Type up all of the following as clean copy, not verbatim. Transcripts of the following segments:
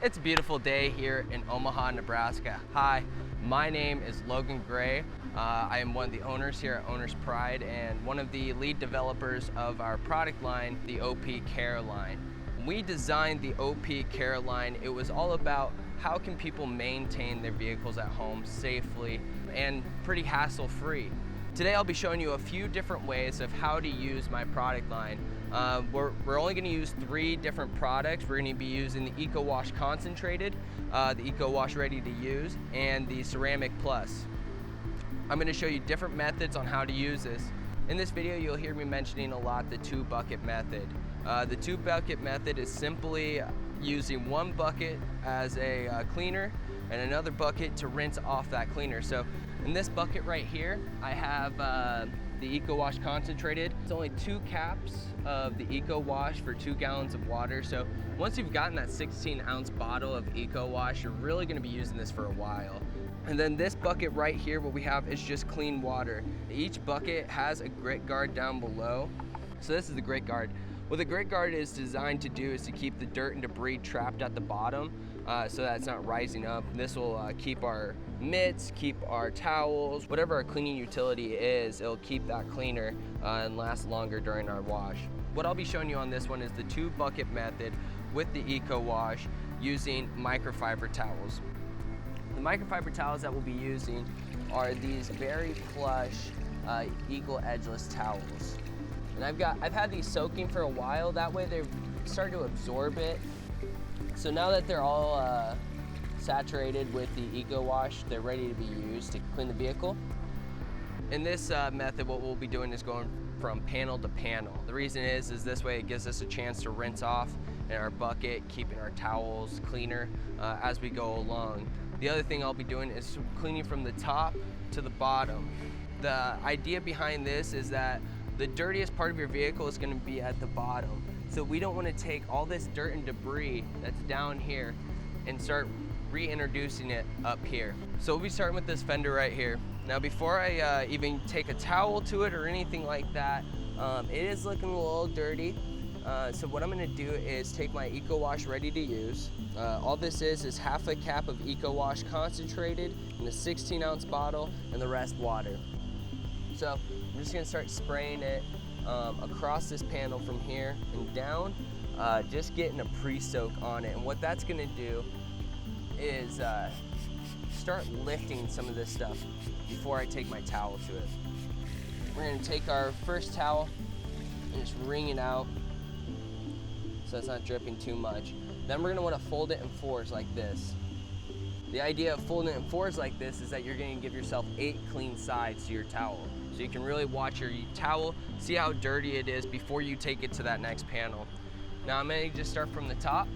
It's a beautiful day here in Omaha, Nebraska. Hi, my name is Logan Gray. I am one of the owners here at Owner's Pride and one of the lead developers of our product line, the OP Care line. When we designed the OP Care line, it was all about how can people maintain their vehicles at home safely and pretty hassle-free. Today I'll be showing you a few different ways of how to use my product line. We're only going to use 3 different products. We're going to be using the EcoWash Concentrated, the EcoWash Ready to Use, and the Ceramic Plus. I'm going to show you different methods on how to use this. In this video you'll hear me mentioning a lot the 2-bucket method. The 2-bucket method is simply using 1 bucket as a cleaner and another bucket to rinse off that cleaner. So in this bucket right here, I have the EcoWash Concentrated. It's only 2 caps of the EcoWash for 2 gallons of water. So once you've gotten that 16-ounce bottle of EcoWash, you're really gonna be using this for a while. And then this bucket right here, what we have is just clean water. Each bucket has a grit guard down below. So this is the grit guard. What the grit guard is designed to do is to keep the dirt and debris trapped at the bottom so that it's not rising up. This will keep our mitts, keep our towels, whatever our cleaning utility is, it'll keep that cleaner and last longer during our wash. What I'll be showing you on this one is the 2-bucket method with the EcoWash using microfiber towels. The microfiber towels that we'll be using are these very plush Eagle Edgeless towels. And I've had these soaking for a while, that way they've started to absorb it. So now that they're all saturated with the EcoWash, they're ready to be used to clean the vehicle. In this method, what we'll be doing is going from panel to panel. The reason is this way it gives us a chance to rinse off in our bucket, keeping our towels cleaner as we go along. The other thing I'll be doing is cleaning from the top to the bottom. The idea behind this is that the dirtiest part of your vehicle is going to be at the bottom. So we don't want to take all this dirt and debris that's down here and start reintroducing it up here. So we'll be starting with this fender right here. Now before I even take a towel to it or anything like that, it is looking a little dirty. So what I'm going to do is take my EcoWash Ready to Use. All this is half a cap of EcoWash Concentrated in a 16-ounce bottle and the rest water. So I'm just going to start spraying it across this panel from here and down, just getting a pre-soak on it. And what that's going to do is start lifting some of this stuff before I take my towel to it. We're going to take our first towel and just wring it out so it's not dripping too much. Then we're going to want to fold it in 4s like this. The idea of folding it in 4s like this is that you're going to give yourself 8 clean sides to your towel. So you can really watch your towel, see how dirty it is before you take it to that next panel. Now I'm going to just start from the top.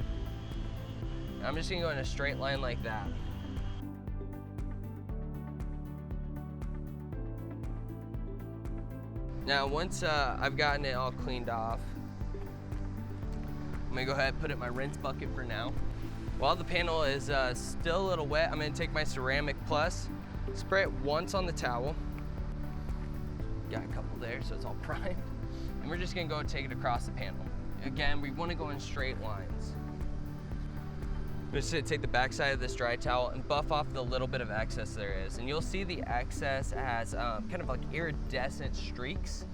I'm just going to go in a straight line like that. Now once I've gotten it all cleaned off, I'm going to go ahead and put it in my rinse bucket for now. While the panel is still a little wet, I'm going to take my Ceramic Plus, spray it once on the towel. Got a couple there, so it's all primed. And we're just gonna go take it across the panel. Again, we wanna go in straight lines. I'm just gonna take the back side of this dry towel and buff off the little bit of excess there is. And you'll see the excess as kind of like iridescent streaks.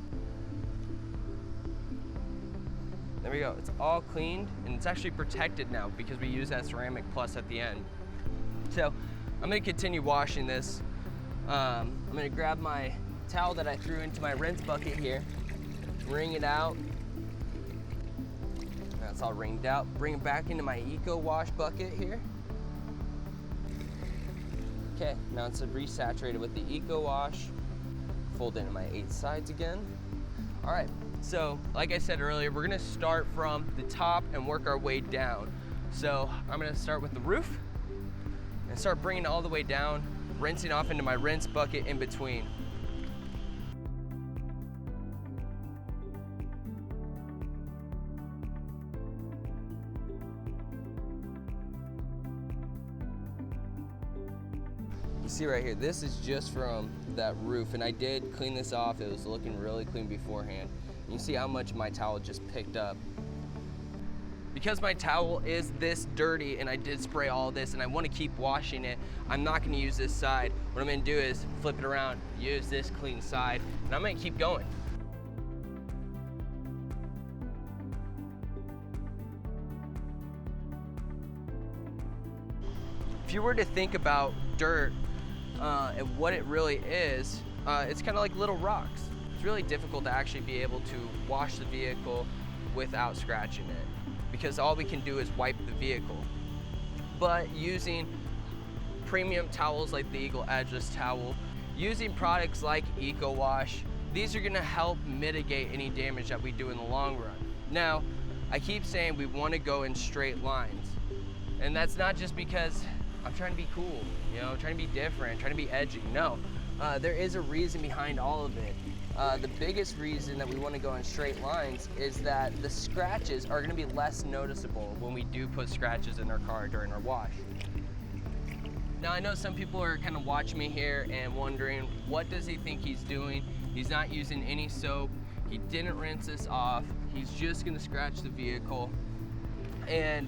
There we go, it's all cleaned and it's actually protected now because we use that Ceramic Plus at the end. So I'm gonna continue washing this. I'm gonna grab my towel that I threw into my rinse bucket here, wring it out. That's all wringed out. Bring it back into my EcoWash bucket here. Okay, now it's resaturated with the EcoWash. Fold it into my 8 sides again. All right, so like I said earlier, we're gonna start from the top and work our way down. So I'm gonna start with the roof and start bringing it all the way down, rinsing off into my rinse bucket in between. You see right here, this is just from that roof, and I did clean this off. It was looking really clean beforehand. You see how much my towel just picked up. Because my towel is this dirty and I did spray all this and I want to keep washing it, I'm not going to use this side. What I'm going to do is flip it around, use this clean side, and I'm going to keep going. If you were to think about dirt and what it really is, it's kind of like little rocks. It's really difficult to actually be able to wash the vehicle without scratching it, because all we can do is wipe the vehicle. But using premium towels like the Eagle Edgeless towel, using products like EcoWash, these are gonna help mitigate any damage that we do in the long run. Now, I keep saying we wanna go in straight lines, and that's not just because I'm trying to be cool, you know, trying to be different, trying to be edgy. No, there is a reason behind all of it. The biggest reason that we want to go in straight lines is that the scratches are going to be less noticeable when we do put scratches in our car during our wash. Now, I know some people are kind of watching me here and wondering, what does he think he's doing? He's not using any soap. He didn't rinse this off. He's just going to scratch the vehicle. And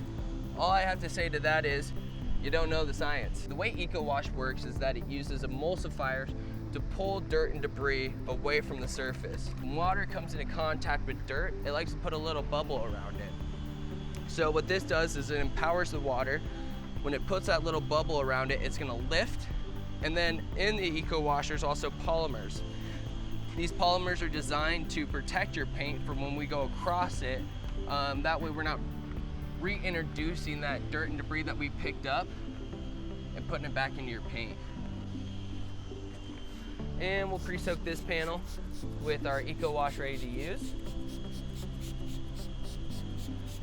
all I have to say to that is, you don't know the science. The way EcoWash works is that it uses emulsifiers to pull dirt and debris away from the surface. When water comes into contact with dirt, it likes to put a little bubble around it. So what this does is it empowers the water. When it puts that little bubble around it, it's gonna lift. And then in the EcoWash, there's also polymers. These polymers are designed to protect your paint from when we go across it. That way we're not reintroducing that dirt and debris that we picked up and putting it back into your paint. And we'll pre-soak this panel with our EcoWash ready to use.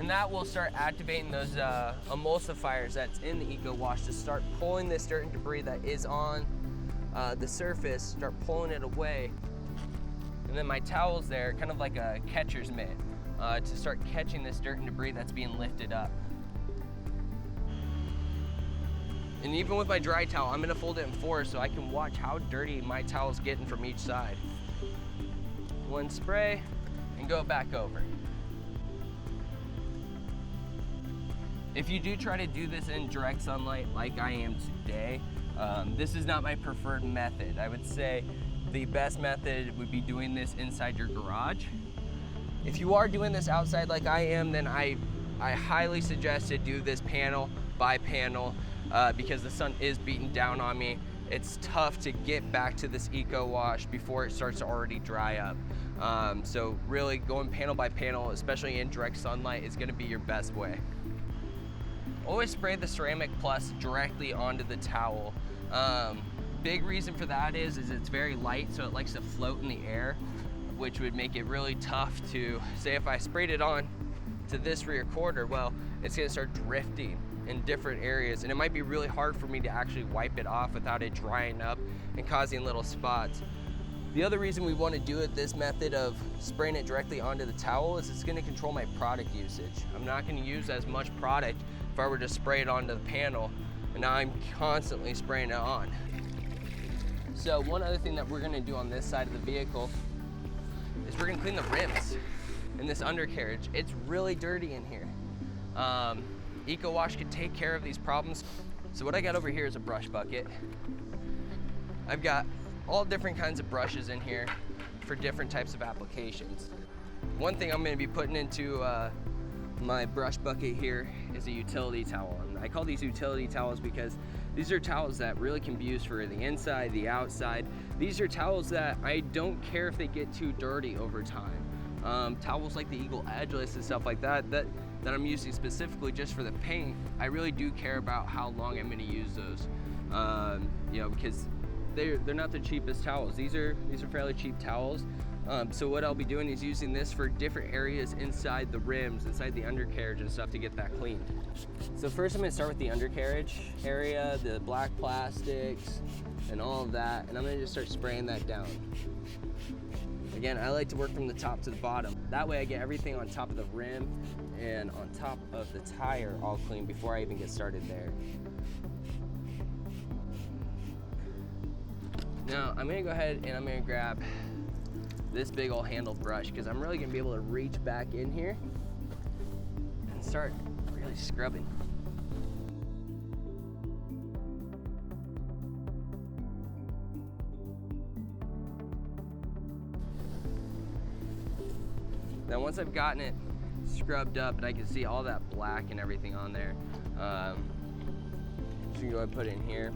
And that will start activating those emulsifiers that's in the EcoWash to start pulling this dirt and debris that is on the surface, start pulling it away. And then my towel's there, kind of like a catcher's mitt, to start catching this dirt and debris that's being lifted up. And even with my dry towel, I'm gonna fold it in four so I can watch how dirty my towel's getting from each side. One spray and go back over. If you do try to do this in direct sunlight like I am today, this is not my preferred method. I would say the best method would be doing this inside your garage. If you are doing this outside like I am, then I highly suggest to do this panel by panel. Because the sun is beating down on me. It's tough to get back to this EcoWash before it starts to already dry up. So really going panel by panel, especially in direct sunlight, is gonna be your best way. Always spray the Ceramic Plus directly onto the towel. Big reason for that is it's very light, so it likes to float in the air, which would make it really tough to, say if I sprayed it on to this rear quarter, well, it's gonna start drifting in different areas, and it might be really hard for me to actually wipe it off without it drying up and causing little spots. The other reason we want to do it this method of spraying it directly onto the towel is it's going to control my product usage. I'm not going to use as much product if I were to spray it onto the panel, and now I'm constantly spraying it on. So one other thing that we're going to do on this side of the vehicle is we're going to clean the rims in this undercarriage. It's really dirty in here. EcoWash can take care of these problems. So what I got over here is a brush bucket. I've got all different kinds of brushes in here for different types of applications. One thing I'm going to be putting into my brush bucket here is a utility towel. And I call these utility towels because these are towels that really can be used for the inside, the outside. These are towels that I don't care if they get too dirty over time. Towels like the Eagle Edgeless and stuff like that I'm using specifically just for the paint, I really do care about how long I'm going to use those. You know, because they're not the cheapest towels. These are fairly cheap towels. So what I'll be doing is using this for different areas inside the rims, inside the undercarriage and stuff to get that cleaned. So first I'm going to start with the undercarriage area, the black plastics and all of that, and I'm going to just start spraying that down. Again, I like to work from the top to the bottom. That way I get everything on top of the rim and on top of the tire all clean before I even get started there. Now I'm gonna go ahead and I'm gonna grab this big old handle brush because I'm really gonna be able to reach back in here and start really scrubbing. Now once I've gotten it scrubbed up and I can see all that black and everything on there, just gonna go ahead and put it in here.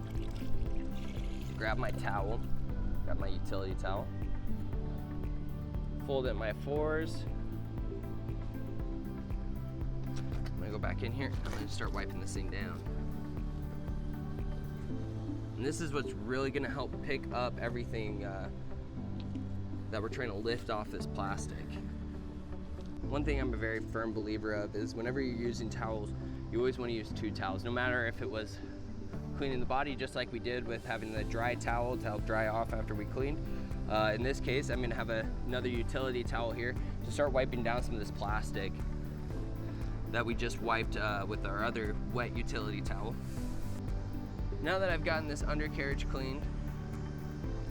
Grab my towel, grab my utility towel, fold it in my fours. I'm gonna go back in here, I'm gonna start wiping this thing down. And this is what's really gonna help pick up everything that we're trying to lift off this plastic. One thing I'm a very firm believer of is whenever you're using towels, you always want to use 2 towels, no matter if it was cleaning the body, just like we did with having the dry towel to help dry off after we cleaned. In this case, I'm gonna have another utility towel here to start wiping down some of this plastic that we just wiped with our other wet utility towel. Now that I've gotten this undercarriage cleaned,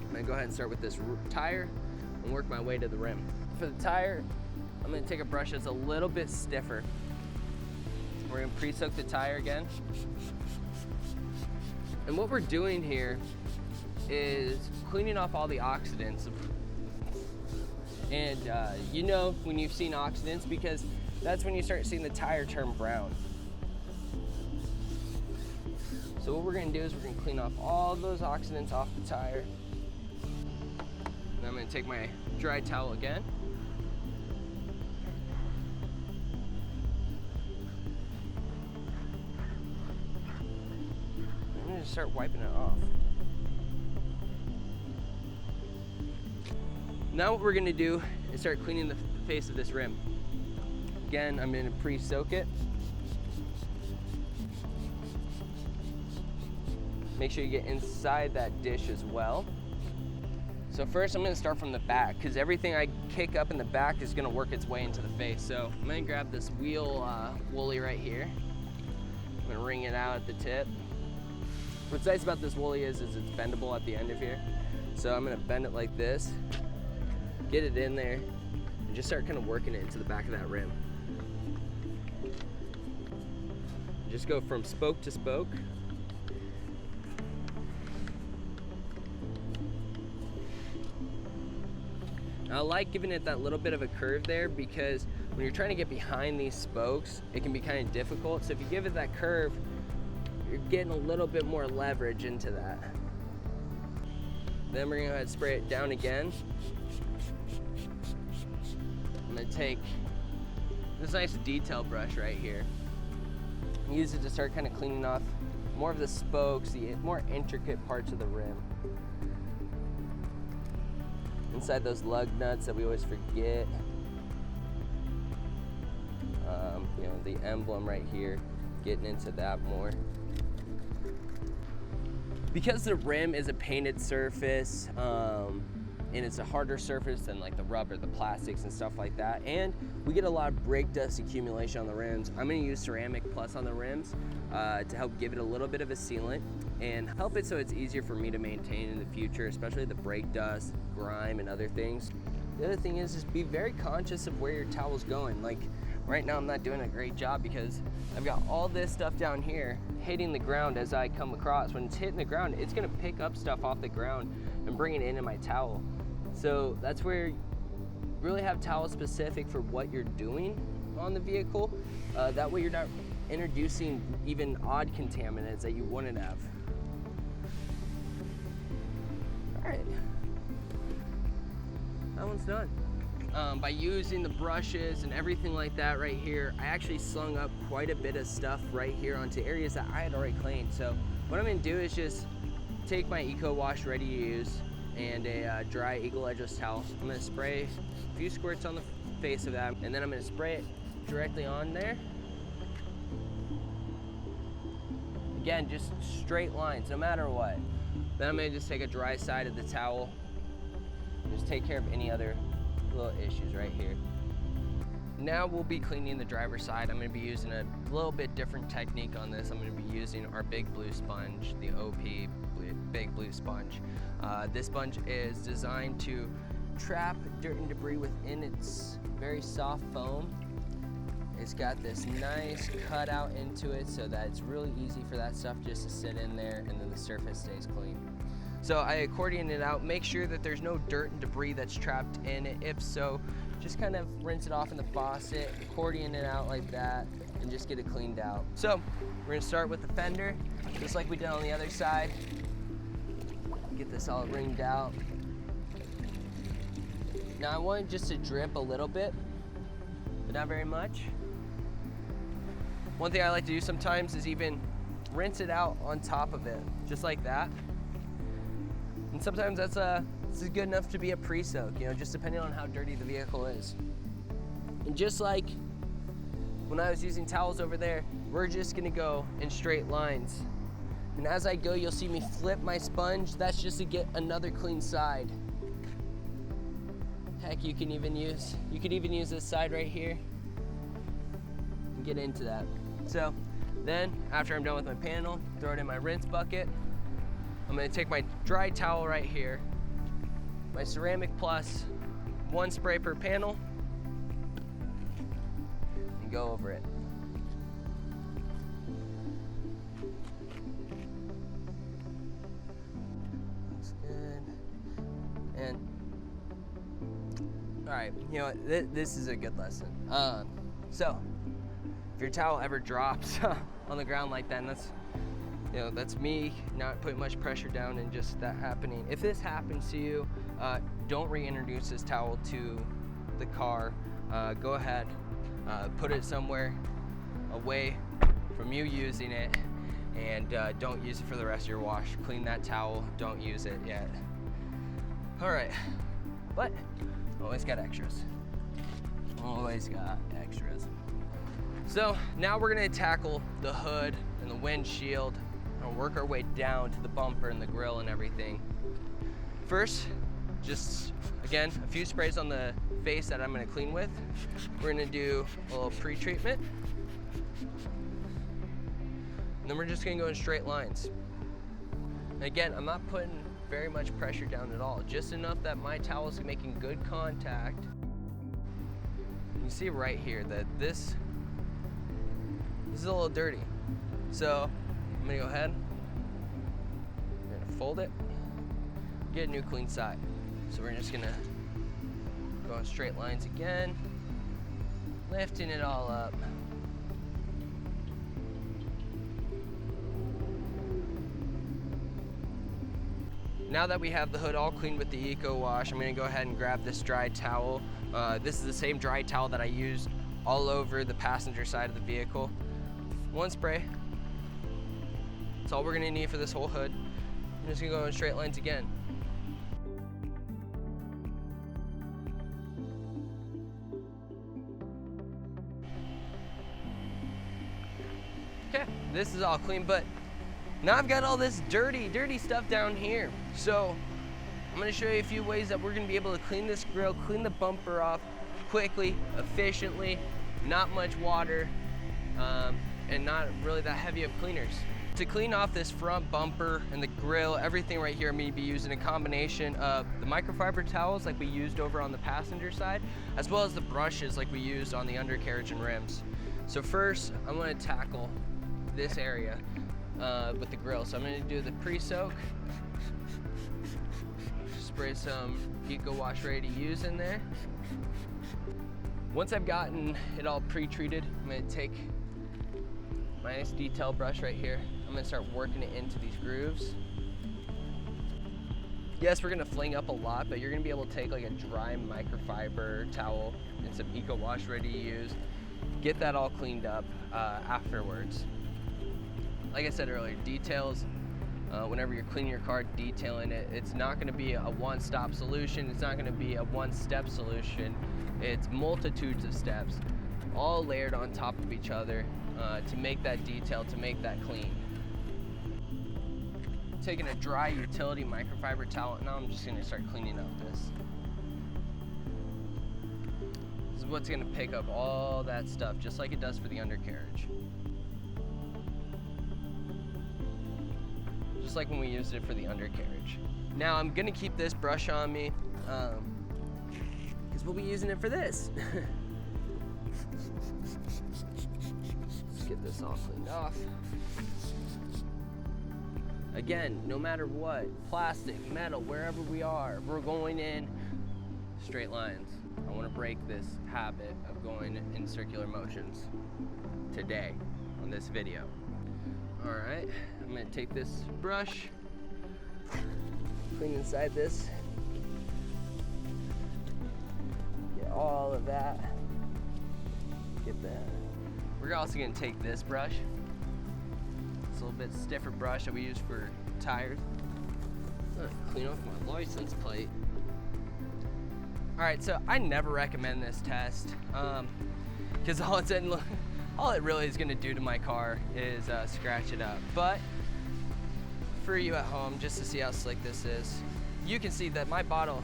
I'm gonna go ahead and start with this tire and work my way to the rim. For the tire, I'm gonna take a brush that's a little bit stiffer. We're gonna pre-soak the tire again. And what we're doing here is cleaning off all the oxidants. And you know when you've seen oxidants, because that's when you start seeing the tire turn brown. So what we're gonna do is we're gonna clean off all those oxidants off the tire. And I'm gonna take my dry towel again. Start wiping it off. Now what we're gonna do is start cleaning the face of this rim. Again, I'm gonna pre-soak it. Make sure you get inside that dish as well. So first I'm gonna start from the back, because everything I kick up in the back is gonna work its way into the face. So I'm gonna grab this wheel woolly right here. I'm gonna wring it out at the tip. What's nice about this woolly is it's bendable at the end of here. So I'm gonna bend it like this, get it in there, and just start kind of working it into the back of that rim. Just go from spoke to spoke. I like giving it that little bit of a curve there, because when you're trying to get behind these spokes, it can be kind of difficult. So if you give it that curve, you're getting a little bit more leverage into that. Then we're gonna go ahead and spray it down again. I'm gonna take this nice detail brush right here. Use it to start kind of cleaning off more of the spokes, the more intricate parts of the rim. Inside those lug nuts that we always forget. You know, the emblem right here, getting into that more. Because the rim is a painted surface, and it's a harder surface than like the rubber, the plastics and stuff like that, and we get a lot of brake dust accumulation on the rims, I'm gonna use Ceramic Plus on the rims to help give it a little bit of a sealant and help it so it's easier for me to maintain in the future, especially the brake dust, grime, and other things. The other thing is just be very conscious of where your towel's going. Like right now I'm not doing a great job because I've got all this stuff down here hitting the ground as I come across. When it's hitting the ground, it's gonna pick up stuff off the ground and bring it into my towel. So that's where you really have towels specific for what you're doing on the vehicle. That way you're not introducing even odd contaminants that you wouldn't have. All right, that one's done. By using the brushes and everything like that right here, I actually slung up quite a bit of stuff right here onto areas that I had already cleaned. So what I'm gonna do is just take my Eco Wash ready to use and a dry Eagle Edgeless towel. I'm gonna spray a few squirts on the face of that, and then I'm gonna spray it directly on there. Again, just straight lines, no matter what. Then I'm gonna just take a dry side of the towel, just take care of any other little issues right here. Now we'll be cleaning the driver's side. I'm gonna be using a little bit different technique on this. I'm gonna be using our Big Blue sponge, the OP Big Blue sponge. This sponge is designed to trap dirt and debris within its very soft foam It's got this nice cutout into it so that it's really easy for that stuff just to sit in there, and then the surface stays clean. So I accordion it out, make sure that there's no dirt and debris that's trapped in it. If so, just kind of rinse it off in the faucet, accordion it out like that, and just get it cleaned out. So we're gonna start with the fender, just like we did on the other side. Get this all ringed out. Now I want it just to drip a little bit, but not very much. One thing I like to do sometimes is even rinse it out on top of it, just like that. And sometimes this is good enough to be a pre-soak, just depending on how dirty the vehicle is. And just like when I was using towels over there, we're just gonna go in straight lines. And as I go, you'll see me flip my sponge. That's just to get another clean side. Heck, you can even use this side right here and get into that. So then, after I'm done with my panel, throw it in my rinse bucket. I'm gonna take my dry towel right here, my Ceramic Plus, 1 spray per panel, and go over it. Looks good. And, all right, this is a good lesson. So, if your towel ever drops on the ground like that, and that's me not putting much pressure down and just that happening. If this happens to you, don't reintroduce this towel to the car. Go ahead, put it somewhere away from you using it, and don't use it for the rest of your wash. Clean that towel, don't use it yet. All right, but always got extras. Always got extras. So now we're gonna tackle the hood and the windshield and work our way down to the bumper and the grill and everything. First, just again, a few sprays on the face that I'm gonna clean with. We're gonna do a little pre-treatment. And then we're just gonna go in straight lines. And again, I'm not putting very much pressure down at all, just enough that my towel is making good contact. You see right here that this is a little dirty. So I'm gonna go ahead, we're gonna fold it, get a new clean side. So we're just gonna go in straight lines again, lifting it all up. Now that we have the hood all cleaned with the Eco Wash, I'm gonna go ahead and grab this dry towel. This is the same dry towel that I used all over the passenger side of the vehicle. 1 spray. That's all we're gonna need for this whole hood. I'm just gonna go in straight lines again. Okay, this is all clean, but now I've got all this dirty stuff down here. So I'm gonna show you a few ways that we're gonna be able to clean this grill, clean the bumper off quickly, efficiently, not much water, and not really that heavy of cleaners. To clean off this front bumper and the grill, everything right here, I'm gonna be using a combination of the microfiber towels like we used over on the passenger side, as well as the brushes like we used on the undercarriage and rims. So first, I'm gonna tackle this area with the grill. So I'm gonna do the pre-soak, spray some Eco Wash Ready to Use in there. Once I've gotten it all pre-treated, I'm gonna take my nice detail brush right here. I'm gonna start working it into these grooves. Yes, we're gonna fling up a lot, but you're gonna be able to take like a dry microfiber towel and some Eco Wash Ready to Use, get that all cleaned up afterwards. Like I said earlier, details, whenever you're cleaning your car, detailing it, it's not gonna be a one-stop solution. It's not gonna be a one-step solution. It's multitudes of steps, all layered on top of each other to make that detail, to make that clean. Taking a dry utility microfiber towel, now I'm just gonna start cleaning up this. This is what's gonna pick up all that stuff, just like it does for the undercarriage. Just like when we used it for the undercarriage. Now I'm gonna keep this brush on me, because we'll be using it for this. Let's get this all cleaned off. Again, no matter what, plastic, metal, wherever we are, we're going in straight lines. I want to break this habit of going in circular motions today on this video. All right, I'm gonna take this brush, clean inside this, get all of that, get that. We're also gonna take this brush. It's a little bit stiffer brush that we use for tires. Clean off my license plate. All right, so I never recommend this test because all it really is gonna do to my car is scratch it up. But for you at home, just to see how slick this is, you can see that my bottle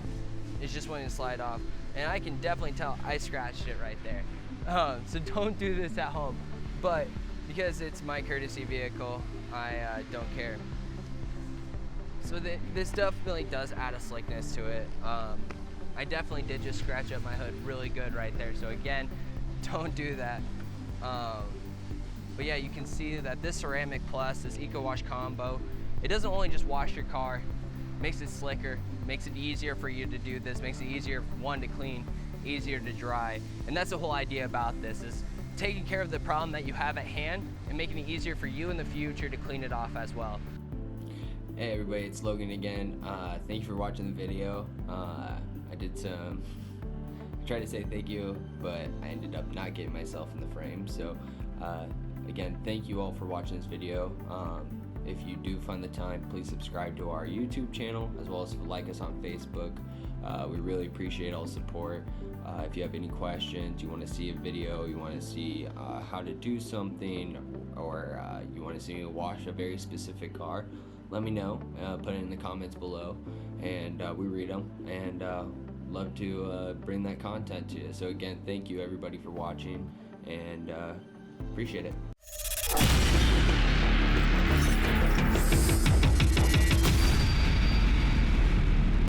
is just wanting to slide off, and I can definitely tell I scratched it right there. So don't do this at home. But because it's my courtesy vehicle, I don't care. So this definitely does add a slickness to it. I definitely did just scratch up my hood really good right there. So again, don't do that. But yeah, you can see that this Ceramic Plus, this Eco Wash combo, it doesn't only just wash your car, makes it slicker, makes it easier for you to do this, makes it easier, one, to clean, easier to dry. And that's the whole idea about this, is taking care of the problem that you have at hand and making it easier for you in the future to clean it off as well. Hey everybody, it's Logan again. Thank you for watching the video. I tried to say thank you, but I ended up not getting myself in the frame. So again, thank you all for watching this video. If you do find the time, please subscribe to our YouTube channel, as well as like us on Facebook. We really appreciate all the support. If you have any questions, you want to see a video, you want to see how to do something, or you want to see me wash a very specific car, let me know. Put it in the comments below, and we read them, and love to bring that content to you. So again, thank you everybody for watching, and appreciate it.